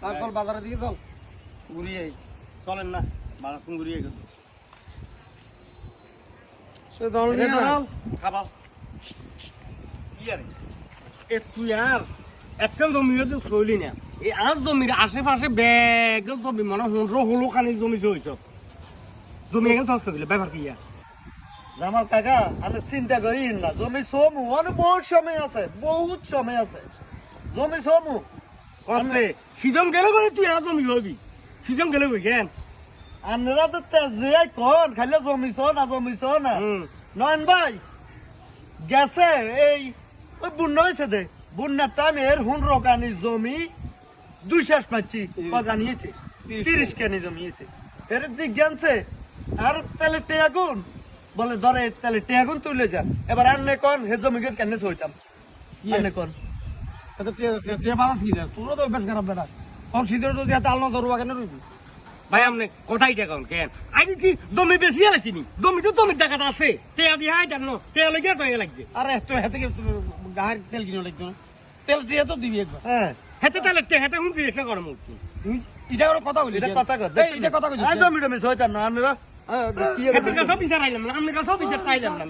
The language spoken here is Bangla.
চল বাজারে দিকে চল ঘুরিয়ে চলেন না বাজার কোন ঘুরিয়ে গেল খাবা কি আরে এ তুই আর একটা জমিও তো চলি না এই আর জমির আশেপাশে বেগল জমি মানে হলো খানি জমি হয়েছ জমি এখন চলতে গেলে ব্যাপার কি জামাল কাকা আমি চিন্তা করি না জমি সমু অনেক বহুত সময় আছে জমি সমু কমলে সিজন গেলে করে তুই আর জমি হবি সিজন গেলে কই কেন আপনারা তো তেজ কোন খাইলে জমিছ না নয়ন ভাই গেছে এই ওই বন্যা হয়েছে দে বন্যার টাইম এর রকানি জমি 2 শেষ পাচ্ছি নিয়েছে 30 কানি জমিয়েছে এর জিজ্ঞানছে আর তাহলে টেয়াগুন বলে ধরে তাহলে টেয়াগুন তুলে যা এবার আনলে কোন হে জমি কেন হইতাম আনলে কোন তোরও তো বেশ খারাপ বেটা কম শীতের যদি হাতে আলনা ধরবা কেন রইবি ভাই আপনি কথাই কেন কেন আগে কি জমি বেশি আলাইছিনি জমি তো জমির টাকাটা আছে তেল দিয়ে হাই জানো তেল লেগে তো লাগছে আরে তো হেতে গায়ের তেল কিনে লাগছে না তেল দিয়ে তো দিবি একবার হ্যাঁ হেতে তেল হেতে হুন দিয়ে একটা গরম হচ্ছে এটা কোনো কথা বলি এটা কথা কর এটা কথা কই জমি টমি হইতাম না আপনারা কি হেতে কাছে বিচার আইলাম না আপনি কাছে বিচার পাইলাম না